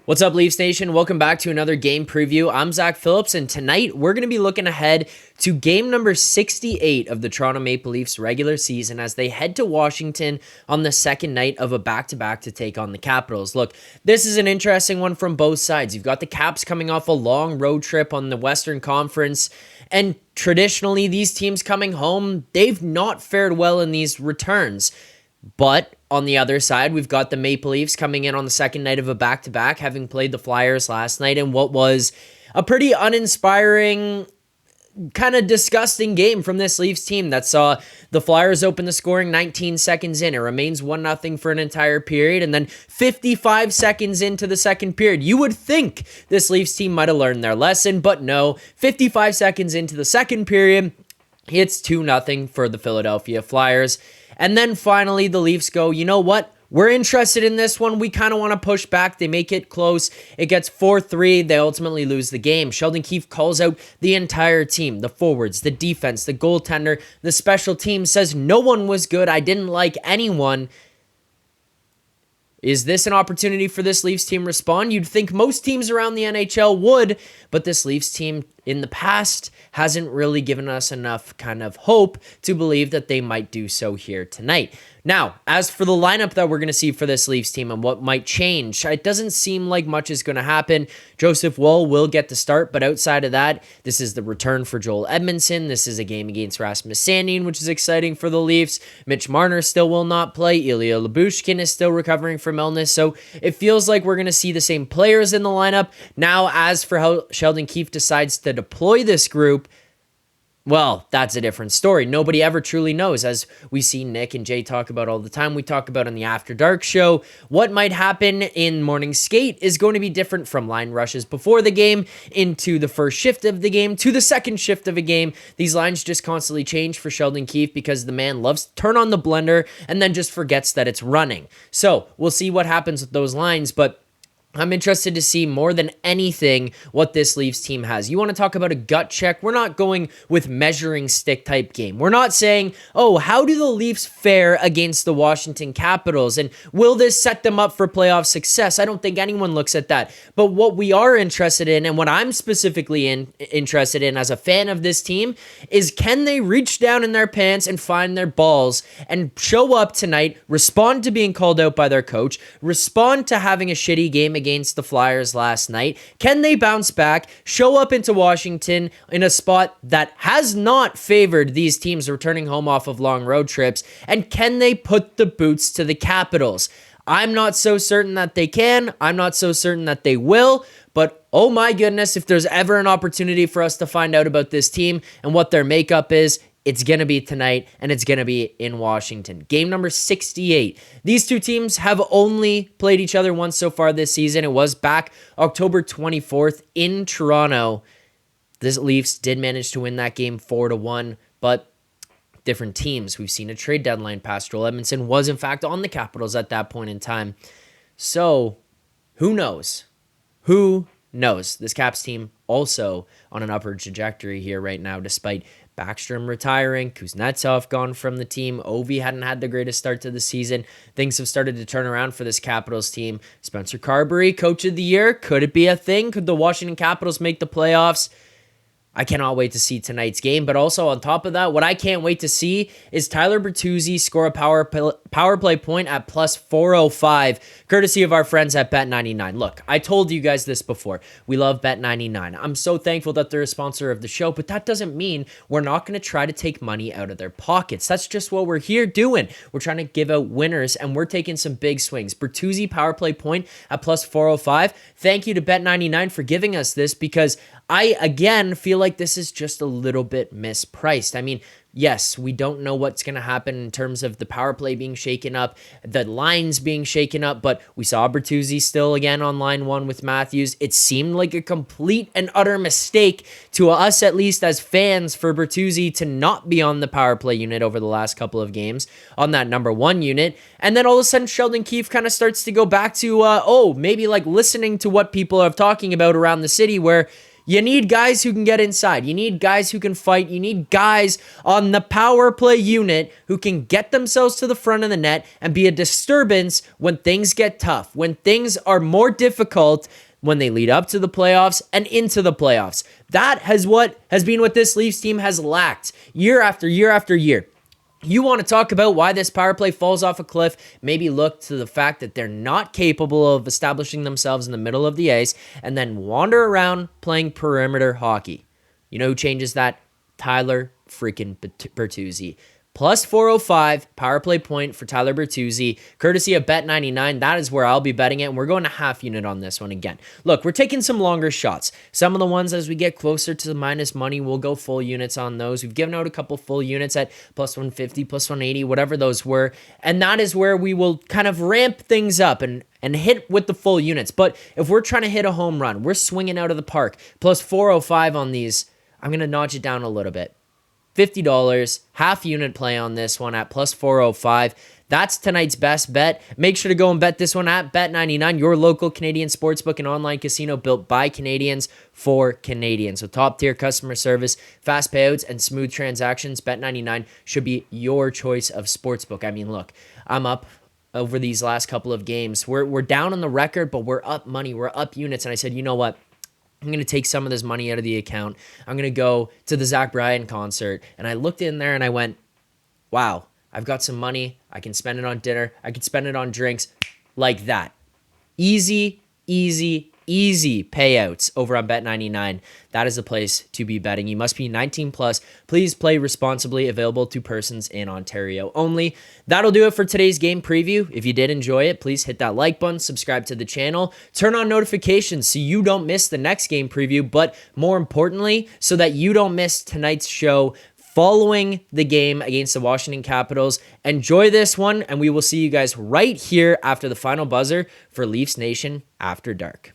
What's up, Leafs Nation? Welcome back to another game preview. I'm Zack Phillips, and tonight we're going to be looking ahead to game number 68 of the Toronto Maple Leafs regular season as they head to Washington on the second night of a back-to-back to take on the Capitals. Look, this is an interesting one from both sides. You've got the Caps coming off a long road trip on the Western Conference, and traditionally, these teams coming home, they've not fared well in these returns. But on the other side, we've got the Maple Leafs coming in on the second night of a back-to-back, having played the Flyers last night in what was a pretty uninspiring, kind of disgusting game from this Leafs team that saw the Flyers open the scoring 19 seconds in. It remains 1-0 for an entire period, and then 55 seconds into the second period, you would think this Leafs team might have learned their lesson, but no. 55 seconds into the second period, it's 2-0 for the Philadelphia Flyers. And then finally, the Leafs go, you know what? We're interested in this one. We kind of want to push back. They make it close. It gets 4-3. They ultimately lose the game. Sheldon Keefe calls out the entire team, the forwards, the defense, the goaltender, the special team, says no one was good. I didn't like anyone. Is this an opportunity for this Leafs team to respond? You'd think most teams around the NHL would, but this Leafs team in the past hasn't really given us enough kind of hope to believe that they might do so here tonight. Now, as for the lineup that we're going to see for this Leafs team and what might change, it doesn't seem like much is going to happen. Joseph Woll will get the start, but outside of that, this is the return for Joel Edmondson. This is a game against Rasmus Sandin, which is exciting for the Leafs. Mitch Marner still will not play. Ilya Lyubushkin is still recovering from illness, so it feels like we're going to see the same players in the lineup. Now, as for how Sheldon Keefe decides to deploy this group, well, that's a different story. Nobody ever truly knows. As we see Nick and Jay talk about all the time, we talk about on the After Dark show, what might happen in morning skate is going to be different from line rushes before the game into the first shift of the game to the second shift of a game. These lines just constantly change for Sheldon Keefe because the man loves to turn on the blender and then just forgets that it's running. So we'll see what happens with those lines, but I'm interested to see more than anything what this Leafs team has. You want to talk about a gut check? We're not going with measuring stick type game. We're not saying, oh, how do the Leafs fare against the Washington Capitals? And will this set them up for playoff success? I don't think anyone looks at that. But what we are interested in, and what I'm specifically interested in as a fan of this team, is can they reach down in their pants and find their balls and show up tonight, respond to being called out by their coach, respond to having a shitty game against the Flyers last night? Can they bounce back, show up into Washington in a spot that has not favored these teams returning home off of long road trips? And can they put the boots to the Capitals? I'm not so certain that they can. I'm not so certain that they will. But oh my goodness, if there's ever an opportunity for us to find out about this team and what their makeup is, it's going to be tonight, and it's going to be in Washington. Game number 68. These two teams have only played each other once so far this season. It was back October 24th in Toronto. The Leafs did manage to win that game 4-1, but different teams. We've seen a trade deadline pass. Joel Edmondson was, in fact, on the Capitals at that point in time. So, who knows? Who knows? This Caps team also on an upward trajectory here right now, despite Backstrom retiring, Kuznetsov gone from the team, Ovi hadn't had the greatest start to the season. Things have started to turn around for this Capitals team. Spencer Carberry, Coach of the Year, could it be a thing? Could the Washington Capitals make the playoffs? I cannot wait to see tonight's game, but also on top of that, what I can't wait to see is Tyler Bertuzzi score a power play point at plus 405, courtesy of our friends at Bet99. Look, I told you guys this before. We love Bet99. I'm so thankful that they're a sponsor of the show, but that doesn't mean we're not going to try to take money out of their pockets. That's just what we're here doing. We're trying to give out winners, and we're taking some big swings. Bertuzzi power play point at plus 405. Thank you to Bet99 for giving us this, because I, again, feel like this is just a little bit mispriced. I mean, yes, we don't know what's going to happen in terms of the power play being shaken up, the lines being shaken up, but we saw Bertuzzi still again on line one with Matthews. It seemed like a complete and utter mistake to us, at least as fans, for Bertuzzi to not be on the power play unit over the last couple of games on that number one unit. And then all of a sudden, Sheldon Keefe kind of starts to go back to, maybe like listening to what people are talking about around the city, where You need guys who can get inside. You need guys who can fight. You need guys on the power play unit who can get themselves to the front of the net and be a disturbance when things get tough, when things are more difficult, when they lead up to the playoffs and into the playoffs. That has been what this Leafs team has lacked year after year after year. You want to talk about why this power play falls off a cliff? Maybe look to the fact that they're not capable of establishing themselves in the middle of the ice and then wander around playing perimeter hockey. You know who changes that? Tyler freaking Bertuzzi. Plus 405 power play point for Tyler Bertuzzi, courtesy of Bet99. That is where I'll be betting it, and we're going to half unit on this one again. Look, we're taking some longer shots. Some of the ones as we get closer to the minus money, we'll go full units on those. We've given out a couple full units at plus 150, plus 180, whatever those were, and that is where we will kind of ramp things up and hit with the full units. But if we're trying to hit a home run, we're swinging out of the park, plus 405 on these, I'm going to notch it down a little bit. $50, half unit play on this one at plus 405. That's tonight's best bet. Make sure to go and bet this one at Bet99, your local Canadian sportsbook and online casino built by Canadians for Canadians. So top tier customer service, fast payouts, and smooth transactions. Bet99 should be your choice of sportsbook. I mean, look, I'm up over these last couple of games. We're down on the record, but we're up money. We're up units. And I said, you know what? I'm going to take some of this money out of the account. I'm going to go to the Zach Bryan concert. And I looked in there and I went, wow, I've got some money. I can spend it on dinner. I can spend it on drinks like that. Easy, easy, easy payouts over on Bet99. That is the place to be betting. You must be 19 plus. Please play responsibly. Available to persons in Ontario only. That'll do it for today's game preview. If you did enjoy it, please hit that like button, subscribe to the channel, turn on notifications so you don't miss the next game preview, but more importantly, so that you don't miss tonight's show following the game against the Washington Capitals. Enjoy this one, and we will see you guys right here after the final buzzer for Leafs Nation After Dark.